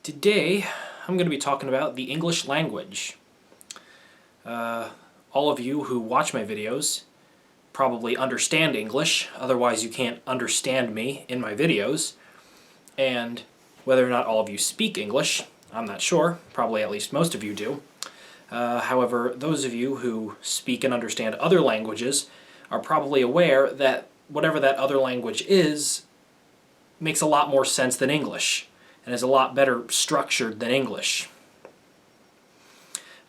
Today, I'm going to be talking about the English language. All of you who watch my videos probably understand English, otherwise you can't understand me in my videos. And whether or not all of you speak English, I'm not sure. Probably at least most of you do. However, those of you who speak and understand other languages are probably aware that whatever that other language is makes a lot more sense than English and is a lot better structured than English.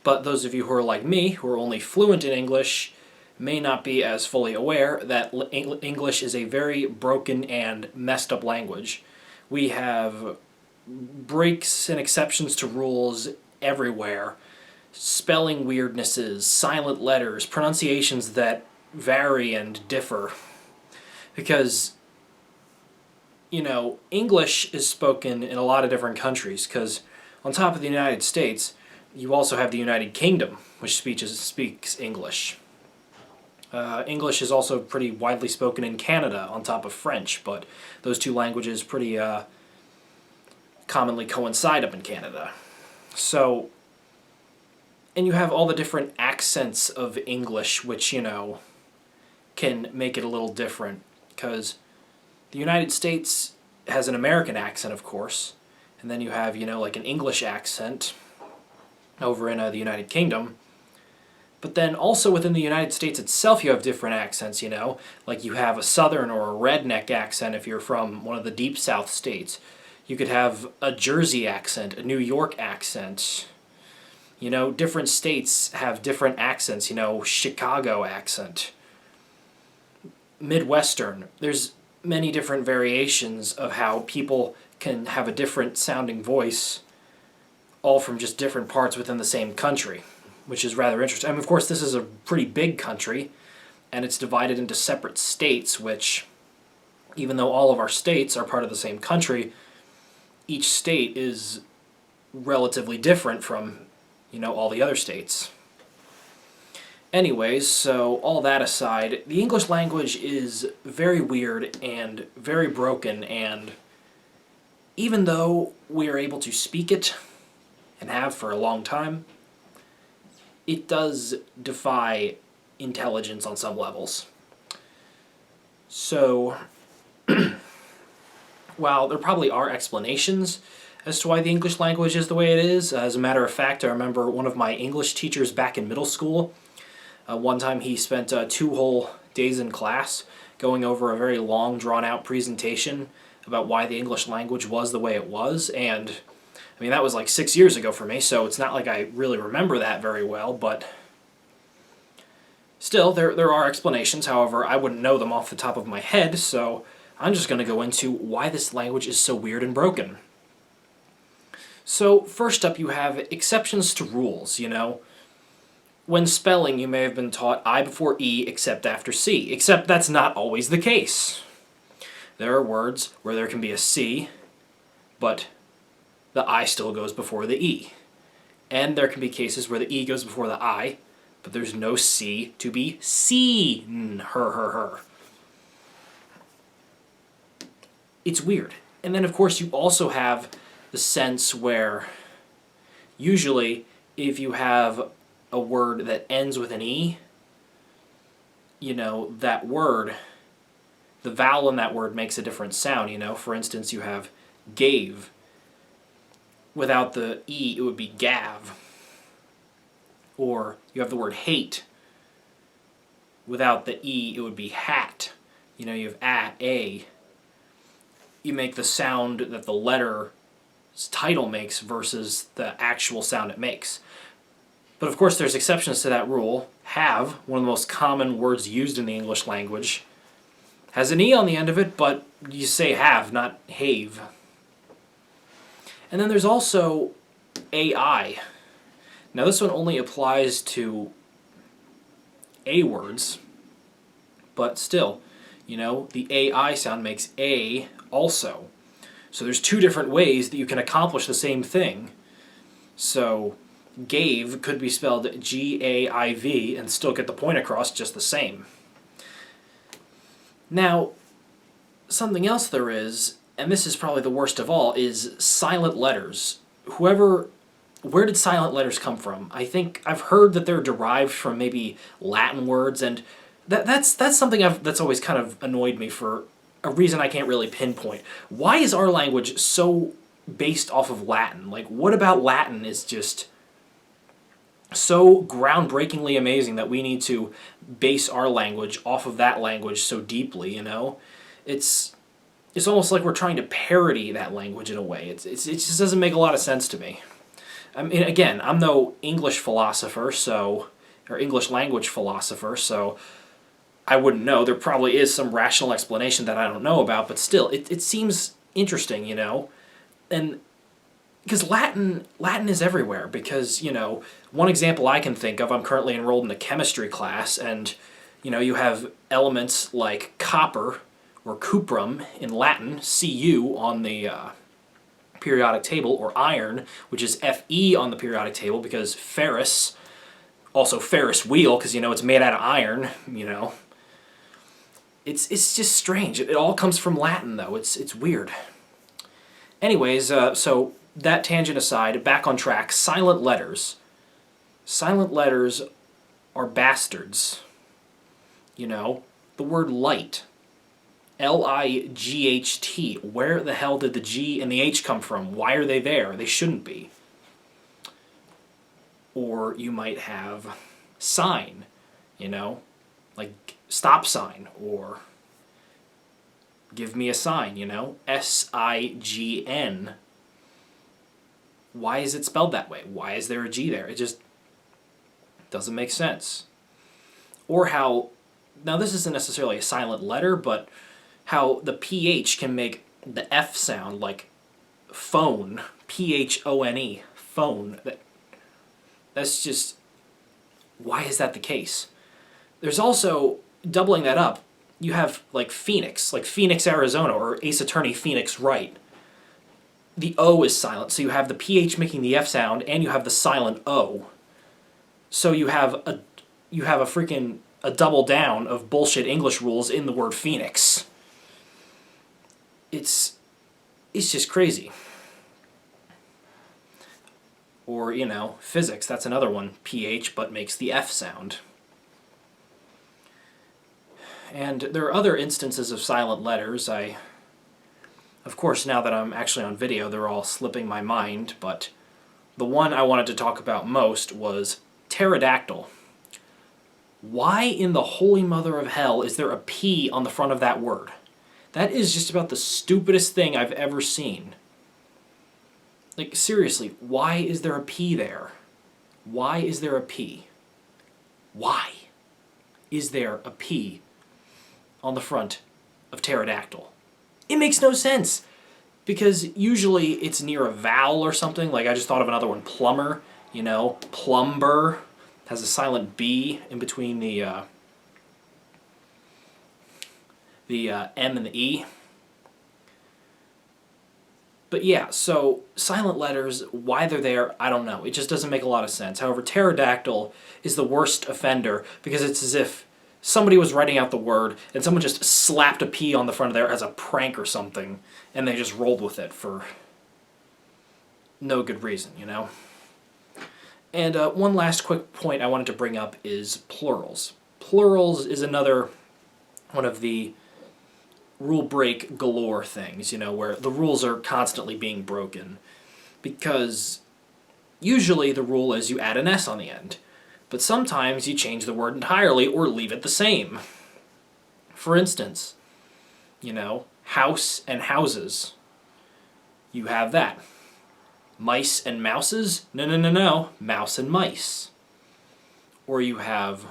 But those of you who are like me, who are only fluent in English, may not be as fully aware that English is a very broken and messed up language. We have breaks and exceptions to rules everywhere, spelling weirdnesses, silent letters, pronunciations that vary and differ. Because, English is spoken in a lot of different countries, because on top of the United States, you also have the United Kingdom, which speaks English. English is also pretty widely spoken in Canada on top of French, but those two languages pretty commonly coincide up in Canada. So, and you have all the different accents of English, which, can make it a little different, because the United States has an American accent, of course, and then you have, like an English accent over in the United Kingdom. But then also within the United States itself you have different accents, like you have a southern or a redneck accent if you're from one of the deep south states. You could have a Jersey accent, a New York accent. Different states have different accents, Chicago accent, Midwestern. There's many different variations of how people can have a different sounding voice, all from just different parts within the same country, which is rather interesting. I mean, of course, this is a pretty big country, and it's divided into separate states, which, even though all of our states are part of the same country, each state is relatively different from, all the other states. Anyways, so all that aside, the English language is very weird and very broken, and even though we are able to speak it, and have for a long time, it does defy intelligence on some levels. So, while there probably are explanations as to why the English language is the way it is, as a matter of fact, I remember one of my English teachers back in middle school, one time he spent 2 whole days in class going over a very long, drawn-out presentation about why the English language was the way it was, and I mean, that was like 6 years ago for me, so it's not like I really remember that very well, but still, there are explanations. However, I wouldn't know them off the top of my head, so I'm just going to go into why this language is so weird and broken. So, first up, you have exceptions to rules, When spelling, you may have been taught I before E except after C, except that's not always the case. There are words where there can be a C, but the I still goes before the E. And there can be cases where the E goes before the I, but there's no C to be seen. Her. It's weird. And then, of course, you also have the sense where usually if you have a word that ends with an E, that word, the vowel in that word makes a different sound, For instance, you have gave. Without the E, it would be gav. Or you have the word hate. Without the E, it would be hat. You have a. You make the sound that the letter's title makes versus the actual sound it makes. But of course, there's exceptions to that rule. Have, one of the most common words used in the English language, has an E on the end of it, but you say have, not have. And then there's also AI. Now this one only applies to A words, but still, the AI sound makes A also. So there's 2 different ways that you can accomplish the same thing. So gave could be spelled G-A-I-V and still get the point across just the same. Now, something else there is, and this is probably the worst of all, is silent letters. where did silent letters come from? I think I've heard that they're derived from maybe Latin words, and that's something that's always kind of annoyed me for a reason I can't really pinpoint. Why is our language so based off of Latin? Like, what about Latin is just so groundbreakingly amazing that we need to base our language off of that language so deeply, you know? It's almost like we're trying to parody that language in a way. It just doesn't make a lot of sense to me. I mean, again, I'm no English philosopher, or English language philosopher, so I wouldn't know. There probably is some rational explanation that I don't know about, but still, it seems interesting, you know? And because Latin is everywhere, because, you know, one example I can think of, I'm currently enrolled in a chemistry class, and, you know, you have elements like copper, or cuprum in Latin, Cu on the periodic table, or iron, which is Fe on the periodic table, because ferrous, also Ferris wheel, because, you know, it's made out of iron, you know. It's just strange. It all comes from Latin, though. It's weird. Anyways, so that tangent aside, back on track, silent letters. Silent letters are bastards. You know, the word light. L-I-G-H-T. Where the hell did the G and the H come from? Why are they there? They shouldn't be. Or you might have sign, you know, like stop sign, or give me a sign, you know, S-I-G-N. Why is it spelled that way? Why is there a G there? It just doesn't make sense. Or how, now this isn't necessarily a silent letter, but how the PH can make the F sound, like phone, P-H-O-N-E, phone. That's just, why is that the case? There's also, doubling that up, you have like Phoenix, Arizona, or Ace Attorney Phoenix Wright. The O is silent, so you have the PH making the F sound, and you have the silent O. So you have a freaking double down of bullshit English rules in the word Phoenix. It's just crazy. Or, you know, physics, that's another one. PH, but makes the F sound. And there are other instances of silent letters. Of course, now that I'm actually on video, they're all slipping my mind, but the one I wanted to talk about most was pterodactyl. Why in the holy mother of hell is there a P on the front of that word? That is just about the stupidest thing I've ever seen. Like, seriously, why is there a P there? Why is there a P? Why is there a P on the front of pterodactyl? It makes no sense, because usually it's near a vowel or something. Like, I just thought of another one, plumber, you know, plumber has a silent B in between the M and the E. But yeah, so silent letters, why they're there, I don't know. It just doesn't make a lot of sense. However, pterodactyl is the worst offender, because it's as if somebody was writing out the word and someone just slapped a P on the front of there as a prank or something, and they just rolled with it for no good reason, you know? And one last quick point I wanted to bring up is plurals. Plurals is another one of the rule break galore things, you know, where the rules are constantly being broken. Because usually the rule is you add an S on the end, but sometimes you change the word entirely or leave it the same. For instance, you know, house and houses. You have that. Mice and mouses? No. Mouse and mice. Or you have,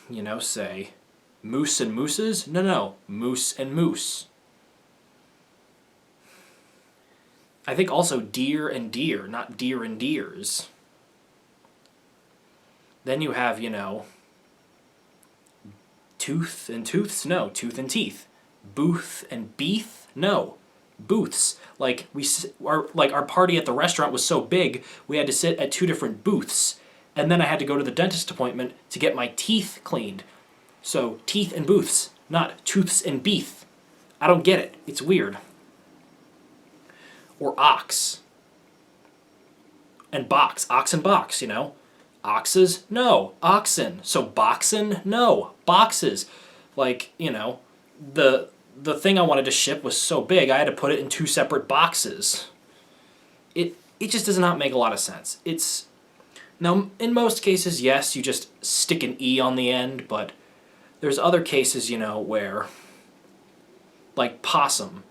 you know, say, moose and mooses? No. Moose and moose. I think also deer and deer, not deer and deers. Then you have, you know, tooth and tooths? No. Tooth and teeth. Booth and beef? No. Booths. Like our party at the restaurant was so big, we had to sit at 2 different booths. And then I had to go to the dentist appointment to get my teeth cleaned. So, teeth and booths, not tooths and beef. I don't get it. It's weird. Or ox. And box. Ox and box, you know. Oxes? No. Oxen. So boxen? No. Boxes. Like, you know, the thing I wanted to ship was so big I had to put it in 2 separate boxes. It just does not make a lot of sense. It's now in most cases, yes, you just stick an E on the end, but there's other cases, you know, where like possum.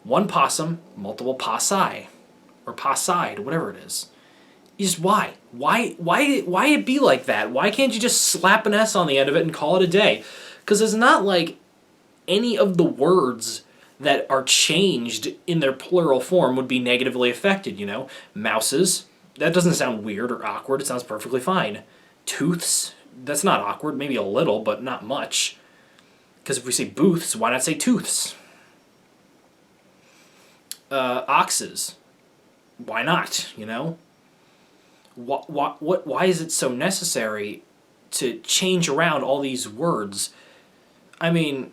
One possum, multiple possi or posside, whatever it is. You just why? Why it be like that? Why can't you just slap an S on the end of it and call it a day? Because it's not like any of the words that are changed in their plural form would be negatively affected, you know? Mouses, that doesn't sound weird or awkward, it sounds perfectly fine. Tooths, that's not awkward, maybe a little, but not much. Because if we say booths, why not say tooths? Oxes, why not, you know? Why is it so necessary to change around all these words? I mean,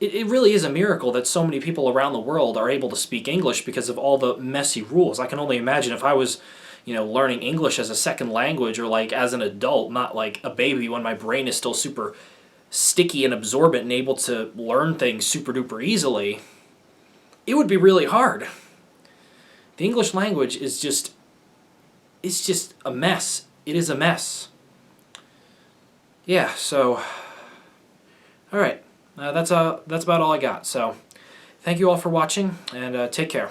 it really is a miracle that so many people around the world are able to speak English because of all the messy rules. I can only imagine if I was, you know, learning English as a second language or like as an adult, not like a baby when my brain is still super sticky and absorbent and able to learn things super duper easily. It would be really hard. The English language is just, it's just a mess. It is a mess. Yeah, so, all right. That's about all I got. So, thank you all for watching, and take care.